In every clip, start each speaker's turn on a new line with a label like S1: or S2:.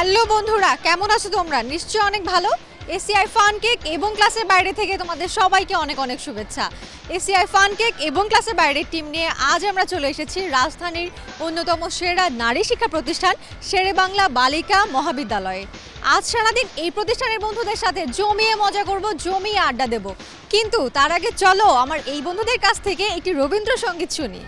S1: Hello বন্ধুরা, কেমন আছো তোমরা? নিশ্চয়ই অনেক ভালো। এসিআই ফান কেক এবং ক্লাসের বাইরে থেকে তোমাদের সবাইকে অনেক অনেক শুভেচ্ছা। এসিআই ফান কেক এবং ক্লাসের বাইরের টিম নিয়ে আজ আমরা চলে এসেছি রাজধানীর অন্যতম সেরা নারী শিক্ষা প্রতিষ্ঠান শেরেবাংলা বালিকা মহাবিদ্যালয়ে। আজ সারাদিন এই প্রতিষ্ঠানের বন্ধুদের সাথে জমিয়ে মজা করব, জমিয়ে আড্ডা দেব। কিন্তু তার আগে চলো আমার এই বন্ধুদের কাছ থেকে একটি রবীন্দ্রসঙ্গীত শুনি।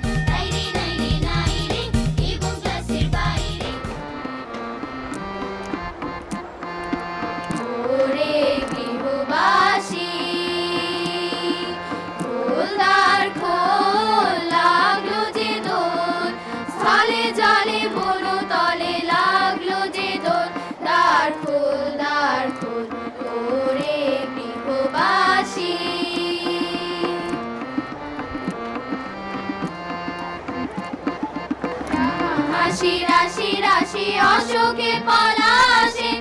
S2: রাশি রাশি অশোকে পলাশে,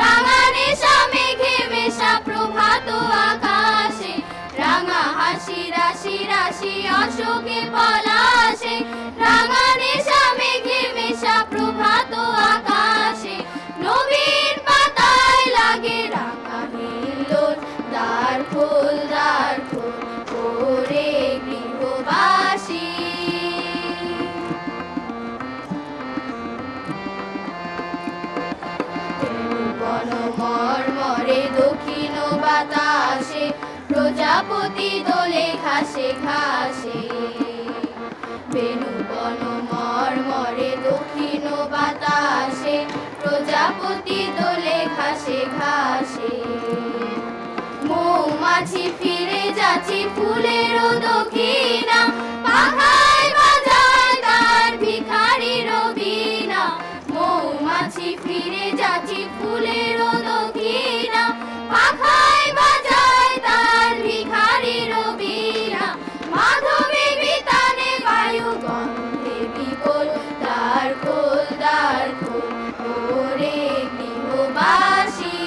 S2: রাঙা নেশা মেঘে মেশা প্রভাত আকাশে। রাঙা হাসি রাশি রাশি অশোকে পলাশে, রাঙা নেশা মেঘে মেশা প্রভাত আকাশে। নবীন পাতায় লাগে রাঙা হিল্লোল, দ্বার খোল ওরে গৃহবাসী। মর্মরে দক্ষিণ বাতাসে, প্রজাপতি দোলে ঘাসে ঘাসে। বেনু বন মর্মরে দক্ষিণ বাতাসে, প্রজাপতি দোলে ঘাসে ঘাসে। মৌমাছি ফিরে যাচ্ছি ফুলের দক্ষিণা, পাখায় বাজায় তার ভিখারির বীণা। মৌমাছি ফিরে যাচ্ছি ফুলের দক্ষিণা, পাখায় বাজায় তার ভিখারির বীণা। মাধবী বিতানে বায়ু গন্ধে বিকল, দ্বার খোল ওরে গৃহবাসী।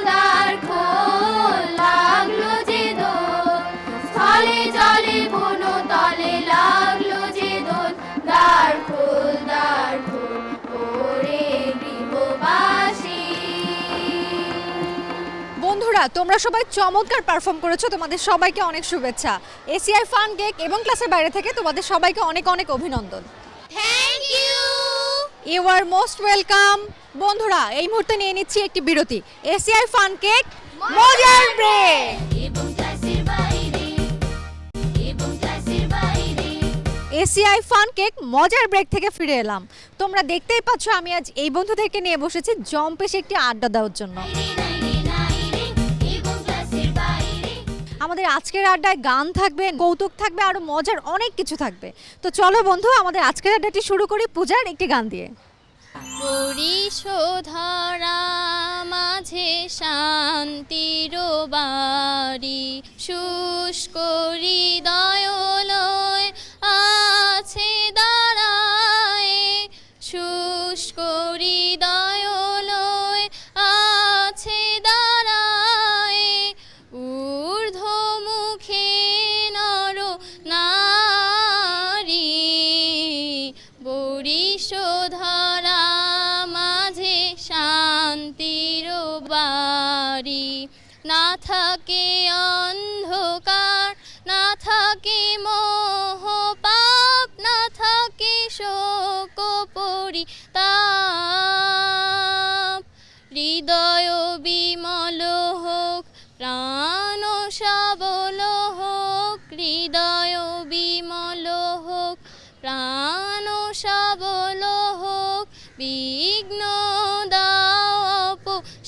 S2: দ্বার খোল লাগলো যে দোল, স্থলে জলে বন তলে লাগলো যে দোল। দ্বার খোল ওরে গৃহবাসী।
S1: বন্ধুরা, তোমরা সবাই চমৎকার পারফর্ম করেছো, তোমাদের সবাইকে অনেক শুভেচ্ছা। এসিআই ফান কেক এবং ক্লাসের বাইরে থেকে তোমাদের সবাইকে অনেক অনেক অভিনন্দন।
S2: Thank you.
S1: You are most welcome. বন্ধুরা, এই মুহূর্তে নিয়ে নিচ্ছি একটি বিরতি। এসিআই ফান কেক মজার ব্রেক। এসিআই ফান কেক মজার ব্রেক থেকে ফিরে এলাম। তোমরা দেখতেই পাচ্ছ আমি আজ এই বন্ধুদেরকে নিয়ে বসেছি জম্পেশে একটি আড্ডা দেওয়ার জন্য। আমাদের আজকের আড্ডায় গান থাকবে, কৌতুক থাকবে, আরো মজার অনেক কিছু থাকবে। তো চলো বন্ধু, আমাদের আজকের আড্ডাটি শুরু করি পূজার একটি গান দিয়ে।
S2: পরিশোধরা মাঝে শান্তির বাড়ি, শুষ্ক হৃদয়লয় আছে দাঁড়ায়। শুষ্ক হৃদয়লয় আছে দাঁড়ায়। ঊর্ধ্বমুখে নর নারী, বরিশোধরা মাঝে শান্তির বাড়ি। না থাকে অন্ধকার, না থাকে মোহ পাপ, না থাকে শোক পরিতাপ। হৃদয় বিমল হোক, প্রাণ সবল হোক। হৃদয় বিমল হোক, প্রাণ সবল হোক। বিঘ্ন দাও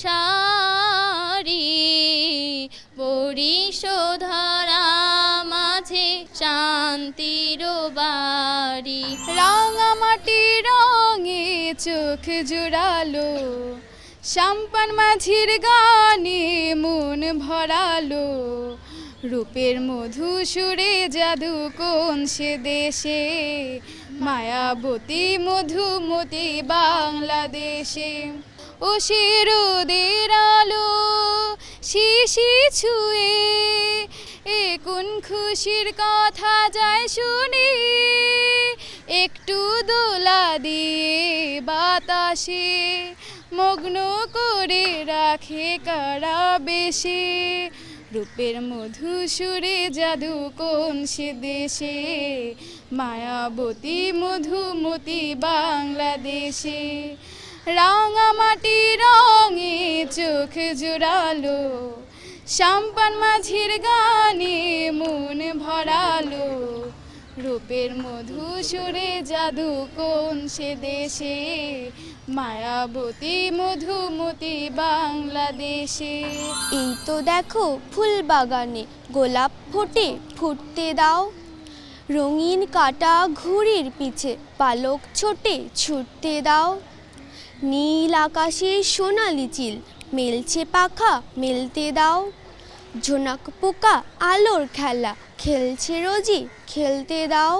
S2: সারি, বরিশোধরা মাঝে শান্তির বাড়ি।
S3: রাঙামাটি রঙে চোখ জোড়ালো, সাম্পান মাঝির গানে মন ভরালো। রূপের মধু সুরে জাদু কোন সে দেশে, মায়াবতী মধুমতি বাংলাদেশে। ও সে রোদের আলো শিশি ছুঁয়ে, এ কোন খুশির কথা যায় শুনি। একটু দোলা দিয়ে বা বাতাসে মগ্ন করে রাখে কারা বেশে রূপের মধু সুরে জাদু কোন সে দেশে মায়াবতী মধুমতি বাংলাদেশে রাঙা মাটি রঙে চোখ জোড়ালো সাম্পান মাঝির গানে মন ভরালো রূপের মধু সুরে জাদু কোন সে দেশে মায়াবতী মধুমতি বাংলাদেশে।
S4: এই তো দেখো ফুল বাগানে গোলাপ ফোটে ফুটতে দাও, রঙিন কাটা ঘুড়ির পিছে পালক ছোটে ছুটতে দাও, নীল আকাশে সোনালি চিল মেলছে পাখা মেলতে দাও, ঝোনাক পোকা আলোর খেলা খেলছে রোজি খেলতে দাও,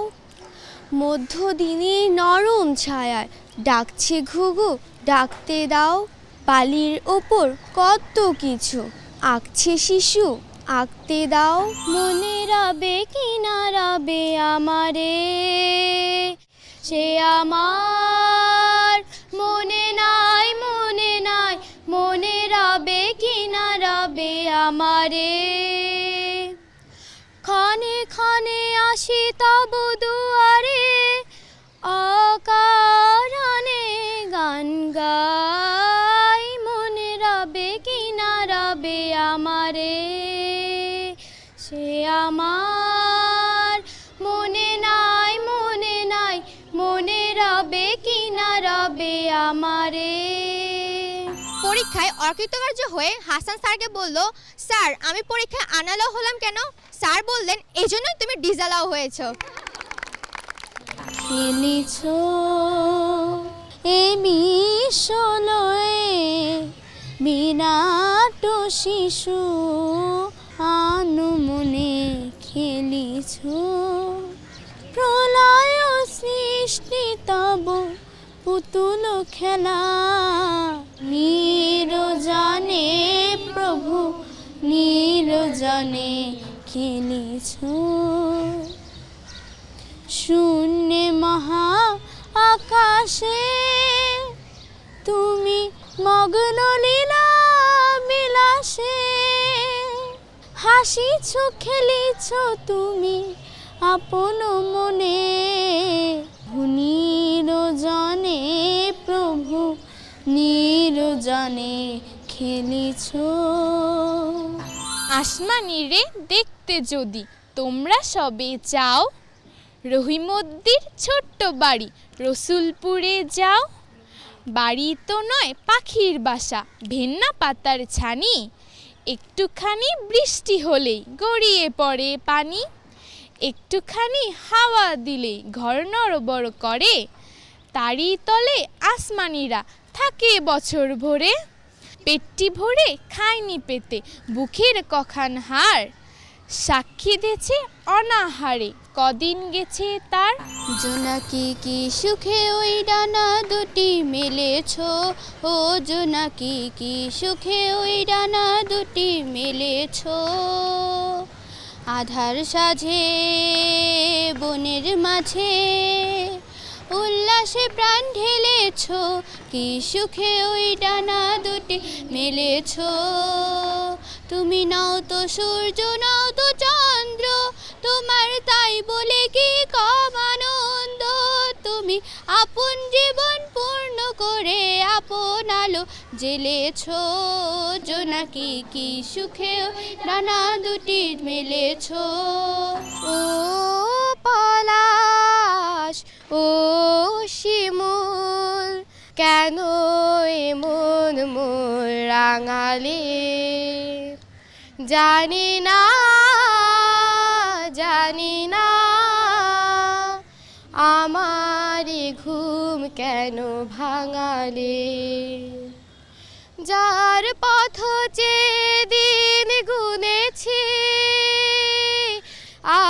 S4: মধ্যদিনে নরম ছায়ায় ডাকছে ঘুঘু ডাকতে দাও, বালির ওপর কত কিছু আঁকছে শিশু আঁকতে দাও,
S2: মনে রবে কি না রবে আমারে সে আমার মনে নাই মনে নাই মনে রবে কি না রবে আমারে ক্ষণে ক্ষণে আসি তব দুয়ারে অকারণে গান গাই মনে রবে কি না রবে আমারে সে আমার মনে নাই মনে নাই মনে রবে কি না রবে আমারে।
S5: পরীক্ষায় অকৃতকার্য হয়ে হাসান স্যারকে বলল, স্যার আমি পরীক্ষায় আনালো হলাম কেন? স্যার বললেন, এই জন্যই তুমি ডিজালাও হয়েছো।
S2: খেলিছ এই মিশলয়ে বিরাট শিশু আনুমনে খেলিছ প্রলয় সৃষ্টি তব পুতুল খেলা নিরজনে প্রভু নিরজনে খেলিছ শূন্যে মহা আকাশে তুমি মগ্ন লীলা বিলাসে হাসিছ খেলিছ তুমি আপন মনে নিরজনে প্রভু নিরজনে খেলিছ।
S3: আসমানি রে দেখতে যদি তোমরা সবে চাও, রহিমদ্দির ছোট্ট বাড়ি রসুলপুরে যাও, বাড়ি তো নয় পাখির বাসা ভেন্না পাতার ছানি, একটুখানি বৃষ্টি হলেই গড়িয়ে পড়ে পানি, একটুখানি হাওয়া দিলেই ঘর নড়বড় করে, তারই তলে আসমানিরা থাকে বছর ভরে, পেটটি ভরে খায়নি পেতে বুকের কখান হাড়, সাক্ষী দিয়েছে অনাহারে কদিন গেছে তার।
S2: জোনাকি কি সুখে ওই ডানা দুটি মেলেছ, ও জোনাকি কি সুখে ওই ডানা দুটি মেলেছ, আধার সাঝে বনের মাঝে উল্লাসে প্রাণ ঢেলেছ, কি সুখে ওই ডানা দুটি মেলেছ। তুমি নাও তো সূর্য নাও তো চন্দ্র, তোমার তাই বলে কি কম আনন্দ, তুমি আপন জীবন পূর্ণ করে আপন আলো জ্বেলেছ, জোনাকি কি সুখে ডানা দুটি মেলেছ। ও পলাশ ও শিমুল কেন এমন মোর রাঙালে, জানি না জানি না আমার ঘুম কেন ভাঙালে, যার পথ চেয়ে দিন গুনেছি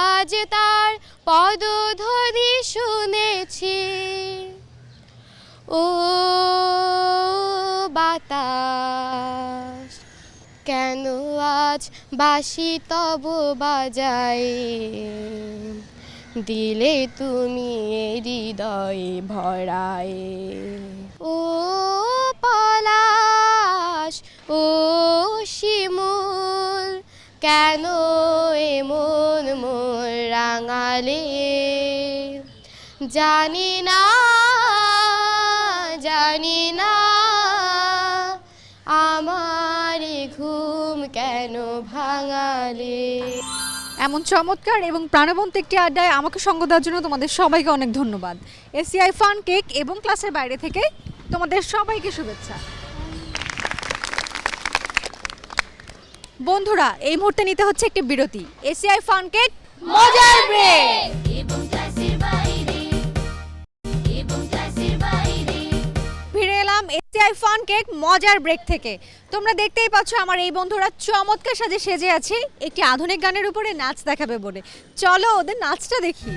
S2: আজ তার পদধ্বনি শুনেছি, ও বাতাস কেন আজ বাঁশি তব বাজায়, দিলে তুমি হৃদয়ে ভরায়, ও
S4: ও শিমুল কেন এমন মোর রাঙালে, জানি না জানি না আমার ঘুম কেন ভাঙালে।
S1: এমন চমৎকার এবং প্রাণবন্ত একটি আড্ডায় আমাকে সঙ্গ দেওয়ার জন্য তোমাদের সবাইকে অনেক ধন্যবাদ। এসিআই ফান কেক এবং ক্লাসের বাইরে থেকে তোমাদের সবাইকে শুভেচ্ছা। বন্ধুরা, এই মুহূর্তে নিতে হচ্ছে একটি বিরতি। এসিআই ফান কেক মজার ব্রেক। ফিরে এলাম এসিআই ফান কেক মজার ব্রেক থেকে। তোমরা দেখতেই পাচ্ছ আমার এই বন্ধুরা চমৎকার সাজে সেজে আছে একটি আধুনিক গানের উপরে নাচ দেখাবে বলে। চলো ওদের নাচটা দেখি।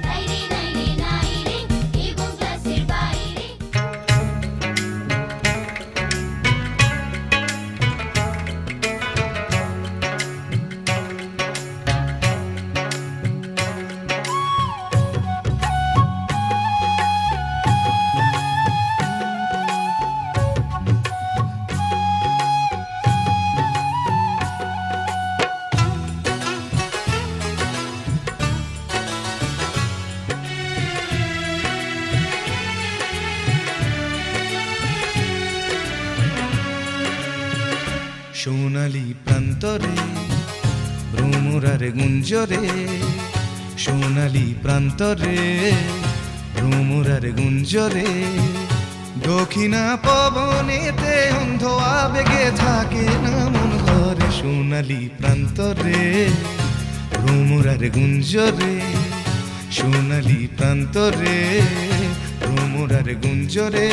S6: সোনালি প্রান্তরে ভ্রমরার গুঞ্জরে, সোনালি প্রান্তরে ভ্রমরার গুঞ্জরে, দক্ষিণা পবনেতে অন্ধ আবেগে থাকে না মন ঘরে। সোনালি প্রান্তরে ভ্রমরার গুঞ্জরে, সোনালি প্রান্তরে ভ্রমরার গুঞ্জরে।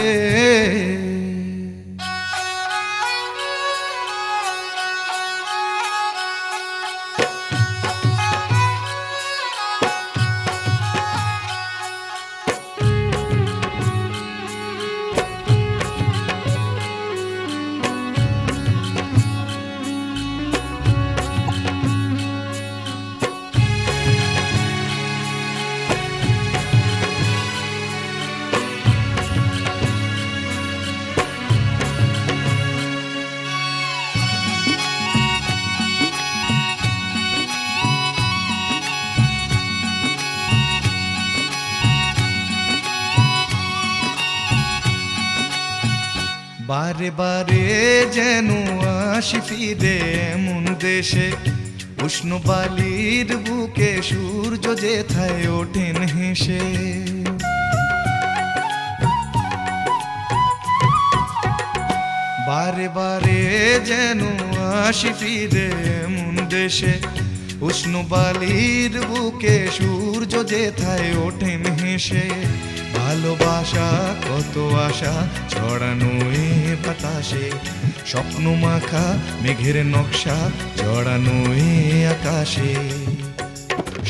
S6: বারে বারে যেন আসি ফিরে এমন দেশে, উষ্ণ বালির বুকে সূর্য যেথায় ওঠেন হেসে। বারে বারে যেন আসি ফিরে এমন দেশে, উষ্ণ বালির বুকে সূর্য যেথায় ওঠেন হেসে। ভালোবাসা কত আশা ছড়ানো এ বাতাসে, স্বপ্ন মাখা মেঘের নকশা জড়ানো এ আকাশে।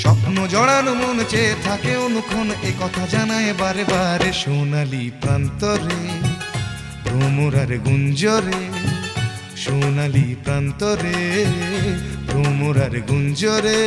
S6: স্বপ্ন জড়ানো মন চেয়ে থাকে অনুক্ষণ, এ কথা জানায় বারে বারে। সোনালি প্রান্তরে ভ্রমরার গুঞ্জরে, সোনালি প্রান্তরে ভ্রমরার গুঞ্জরে।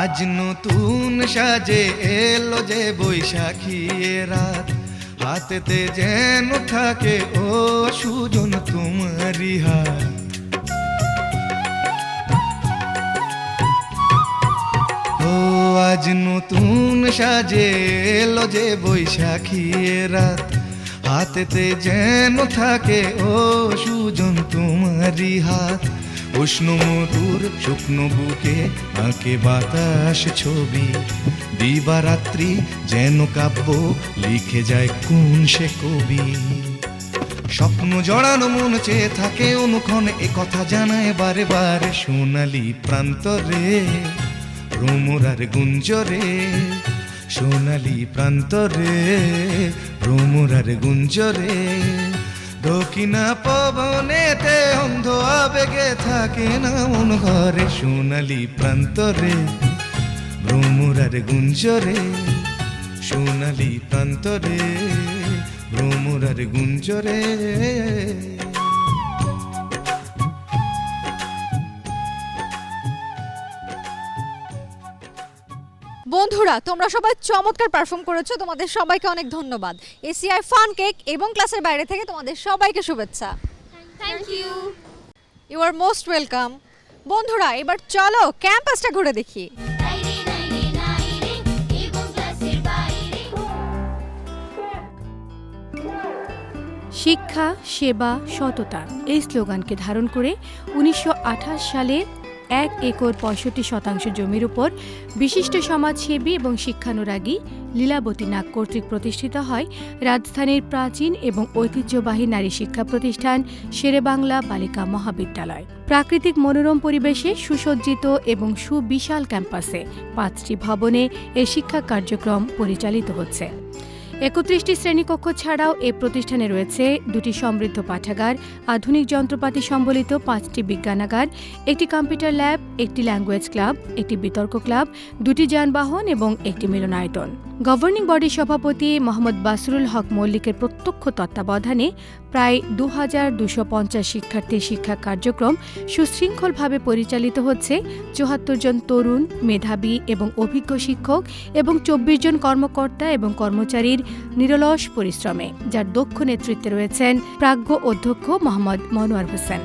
S6: আজ নতুন সাজে এলো যে বৈশাখী রাত, হাতেতে যেন থাকে ও সুজন তোমারি হাত। ও আজ নতুন সাজে এলো যে বৈশাখী রাত, হাতেতে যেন থাকে ও সুজন তোমারি হাত। উষ্ণ মধুর শুকনো বুকে আঁকে বাতাস ছবি, দিবারাত্রি যেন কাব্য লিখে যায় কোন সে কবি। স্বপ্ন জড়ানো মন চেয়ে থাকে অনুক্ষণ, এ কথা জানায় বারে বারে সোনালি প্রান্তরে ভ্রমরার গুঞ্জরে, সোনালি প্রান্তরে ভ্রমরার গুঞ্জরে। দক্ষিণা পবনেতে অন্ধ আবেগে থাকে না মন ঘরে, সোনালি প্রান্তরে ভ্রমরার গুঞ্জরে, সোনালি প্রান্তরে ভ্রমরার গুঞ্জরে।
S1: বন্ধুরা, তোমরা সবাই চমৎকার পারফর্ম করেছো, তোমাদের সবাইকে অনেক ধন্যবাদ। এসিআই ফান কেক এবং ক্লাসের বাইরে থেকে তোমাদের সবাইকে শুভেচ্ছা।
S5: Thank you.
S1: You are most welcome. বন্ধুরা, এবার চলো ক্যাম্পাসটা ঘুরে দেখি।
S7: শিক্ষা, সেবা, সততা এই স্লোগানকে ধারণ করে 1928 সালে 1 একর 65% জমির উপর বিশিষ্ট সমাজসেবী এবং শিক্ষানুরাগী লীলাবতী নাগ কর্তৃক প্রতিষ্ঠিত হয় রাজধানীর প্রাচীন এবং ঐতিহ্যবাহী নারী শিক্ষা প্রতিষ্ঠান শেরেবাংলা বালিকা মহাবিদ্যালয়। প্রাকৃতিক মনোরম পরিবেশে সুসজ্জিত এবং সুবিশাল ক্যাম্পাসে 5টি ভবনে এ শিক্ষা কার্যক্রম পরিচালিত হচ্ছে। 31টি শ্রেণীকক্ষ ছাড়াও এ প্রতিষ্ঠানে রয়েছে 2টি সমৃদ্ধ পাঠাগার, আধুনিক যন্ত্রপাতি সম্বলিত 5টি বিজ্ঞানাগার, একটি কম্পিউটার ল্যাব, একটি ল্যাঙ্গুয়েজ ক্লাব, একটি বিতর্ক ক্লাব, 2টি যানবাহন এবং একটি মিলনায়তন। গভর্নিং বডির সভাপতি মোহাম্মদ বাসরুল হক মল্লিকের প্রত্যক্ষ তত্ত্বাবধানে প্রায় 2250 শিক্ষার্থীর শিক্ষা কার্যক্রম সুশৃঙ্খলভাবে পরিচালিত হচ্ছে 74 জন তরুণ, মেধাবী এবং অভিজ্ঞ শিক্ষক এবং 24 জন কর্মকর্তা এবং কর্মচারীর নিরলস পরিশ্রমে, যার দক্ষ নেতৃত্বে রয়েছেন প্রাজ্ঞ অধ্যক্ষ মোহাম্মদ মনোয়ার হোসেন।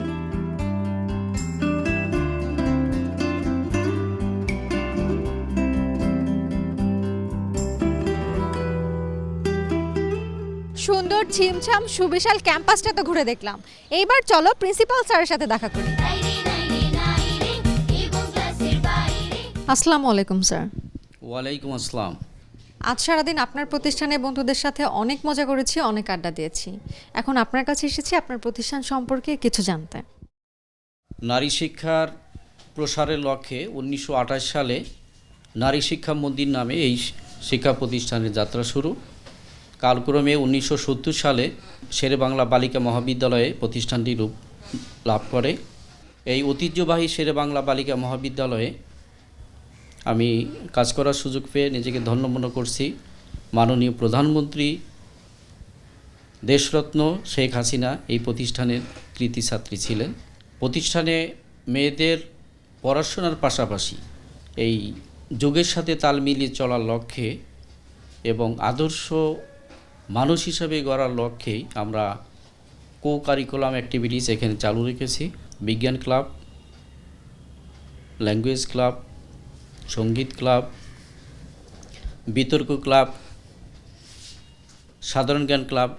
S1: সুন্দর ছিমছাম সুবিশাল ক্যাম্পাসটা তো ঘুরে দেখলাম, এইবার চলো প্রিন্সিপাল স্যারের সাথে দেখা করি। আসসালামু আলাইকুম স্যার।
S8: ওয়ালাইকুম আসসালাম।
S1: আজ সারাদিন আপনার প্রতিষ্ঠানে বন্ধুদের সাথে অনেক মজা করেছি, অনেক আড্ডা দিয়েছি। এখন আপনার কাছে এসেছি আপনার প্রতিষ্ঠান সম্পর্কে কিছু জানতে।
S8: নারী শিক্ষার প্রসারের লক্ষ্যে 1928 সালে নারী শিক্ষা মন্দির নামে এই শিক্ষা প্রতিষ্ঠানের যাত্রা শুরু। কালক্রমে 1970 সালে শেরেবাংলা বালিকা মহাবিদ্যালয়ে প্রতিষ্ঠানটি রূপ লাভ করে। এই ঐতিহ্যবাহী শেরেবাংলা বালিকা মহাবিদ্যালয়ে আমি কাজ করার সুযোগ পেয়ে নিজেকে ধন্য মনে করছি। মাননীয় প্রধানমন্ত্রী দেশরত্ন শেখ হাসিনা এই প্রতিষ্ঠানের কৃতি ছাত্রী ছিলেন। প্রতিষ্ঠানে মেয়েদের পড়াশোনার পাশাপাশি এই যুগের সাথে তাল মিলিয়ে চলার লক্ষ্যে এবং আদর্শ মানুষ হিসাবে গড়ার লক্ষ্যেই আমরা কো কারিকুলাম অ্যাক্টিভিটিস এখানে চালু রেখেছি। বিজ্ঞান ক্লাব, ল্যাঙ্গুয়েজ ক্লাব, সঙ্গীত ক্লাব, বিতর্ক ক্লাব, সাধারণ জ্ঞান ক্লাব